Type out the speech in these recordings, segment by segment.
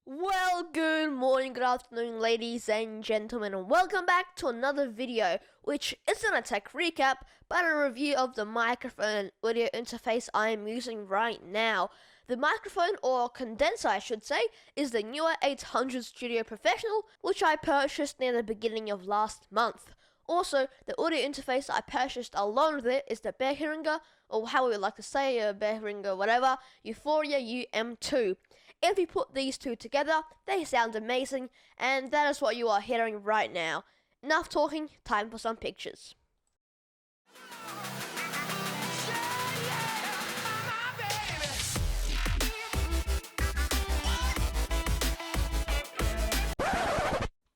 Well, good morning, good afternoon, ladies and gentlemen, and welcome back to another video, which isn't a tech recap, but a review of the microphone and audio interface I am using right now. The microphone, or condenser I should say, is the Neewer 800 Studio Professional, which I purchased near the beginning of last month. Also, the audio interface I purchased along with it is the Behringer, or how we would like to say, Behringer whatever, U-Phoria UM2. If you put these two together, they sound amazing, and that is what you are hearing right now. Enough talking, time for some pictures.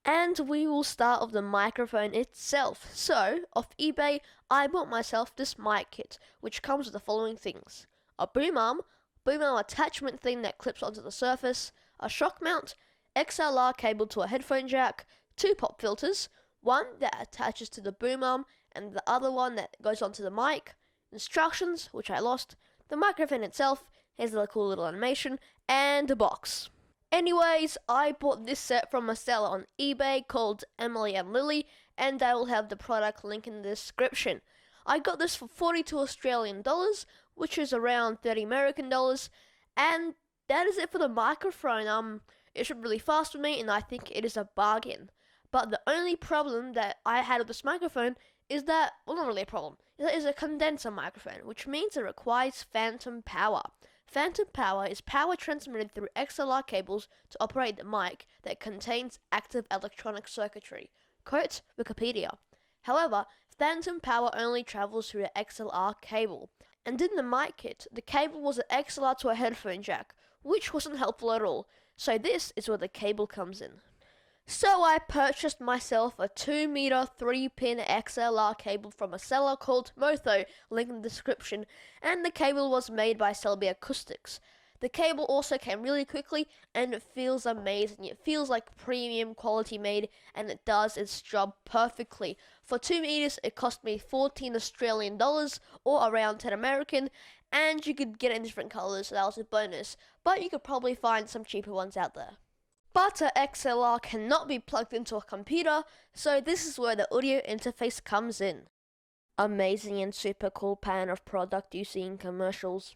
And we will start with the microphone itself. So, off eBay, I bought myself this mic kit, which comes with the following things: a boom arm attachment thing that clips onto the surface, a shock mount, XLR cable to a headphone jack, two pop filters, one that attaches to the boom arm and the other one that goes onto the mic, instructions, which I lost, the microphone itself, here's a cool little animation, and a box. Anyways, I bought this set from a seller on eBay called Emily and Lily, and I will have the product link in the description. I got this for 42 Australian dollars, which is around 30 American dollars, and that is it for the microphone. It's really fast for me, and I think it is a bargain. But the only problem that I had with this microphone is that, well, not really a problem, it is a condenser microphone, which means it requires phantom power. Phantom power is power transmitted through XLR cables to operate the mic that contains active electronic circuitry. Quote Wikipedia. However, phantom power only travels through the XLR cable. And in the mic kit, the cable was an XLR to a headphone jack, which wasn't helpful at all. So this is where the cable comes in. So I purchased myself a 2-meter 3-pin XLR cable from a seller called Motho, link in the description, and the cable was made by Selby Acoustics. The cable also came really quickly, and it feels amazing. It feels like premium quality made, and it does its job perfectly. For 2 meters, it cost me 14 Australian dollars, or around 10 American, and you could get it in different colors, so that was a bonus, but you could probably find some cheaper ones out there. But a XLR cannot be plugged into a computer, so this is where the audio interface comes in. Amazing and super cool pan of product you see in commercials.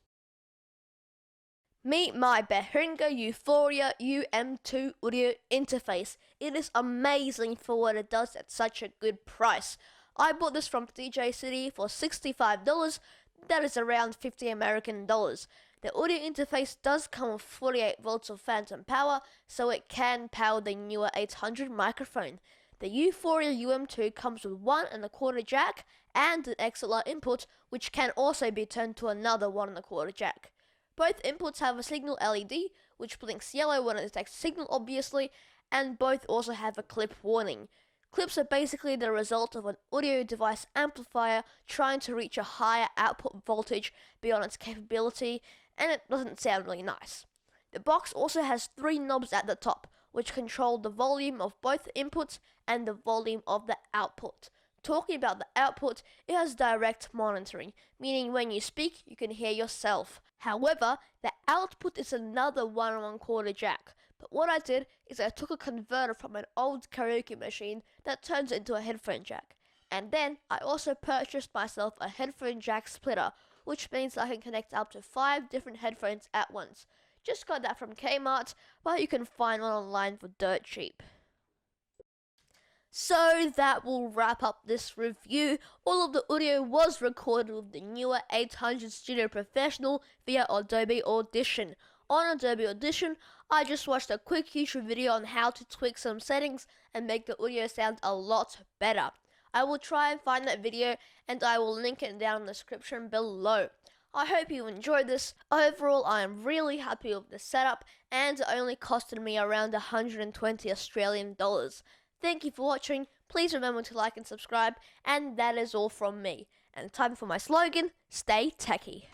Meet my Behringer U-Phoria UM2 audio interface. It is amazing for what it does at such a good price. I bought this from DJ City for $65, that is around 50 American dollars. The audio interface does come with 48 volts of phantom power, so it can power the Neewer 800 microphone. The U-Phoria UM2 comes with 1 1/4 jack and an XLR input, which can also be turned to another 1 1/4 jack. Both inputs have a signal LED, which blinks yellow when it detects signal obviously, and both also have a clip warning. Clips are basically the result of an audio device amplifier trying to reach a higher output voltage beyond its capability, and it doesn't sound really nice. The box also has 3 knobs at the top, which control the volume of both inputs and the volume of the output. Talking about the output, it has direct monitoring, meaning when you speak, you can hear yourself. However, the output is another 1 1/4 jack. But what I did is I took a converter from an old karaoke machine that turns into a headphone jack. And then I also purchased myself a headphone jack splitter, which means I can connect up to 5 different headphones at once. Just got that from Kmart, but you can find one online for dirt cheap. So that will wrap up this review. All of the audio was recorded with the Neewer 800 Studio Professional via Adobe Audition. On Adobe Audition, I just watched a quick YouTube video on how to tweak some settings and make the audio sound a lot better. I will try and find that video, and I will link it down in the description below. I hope you enjoyed this. Overall, I am really happy with the setup, and it only costed me around 120 Australian dollars. Thank you for watching. Please remember to like and subscribe, and that is all from me. And time for my slogan, stay techie.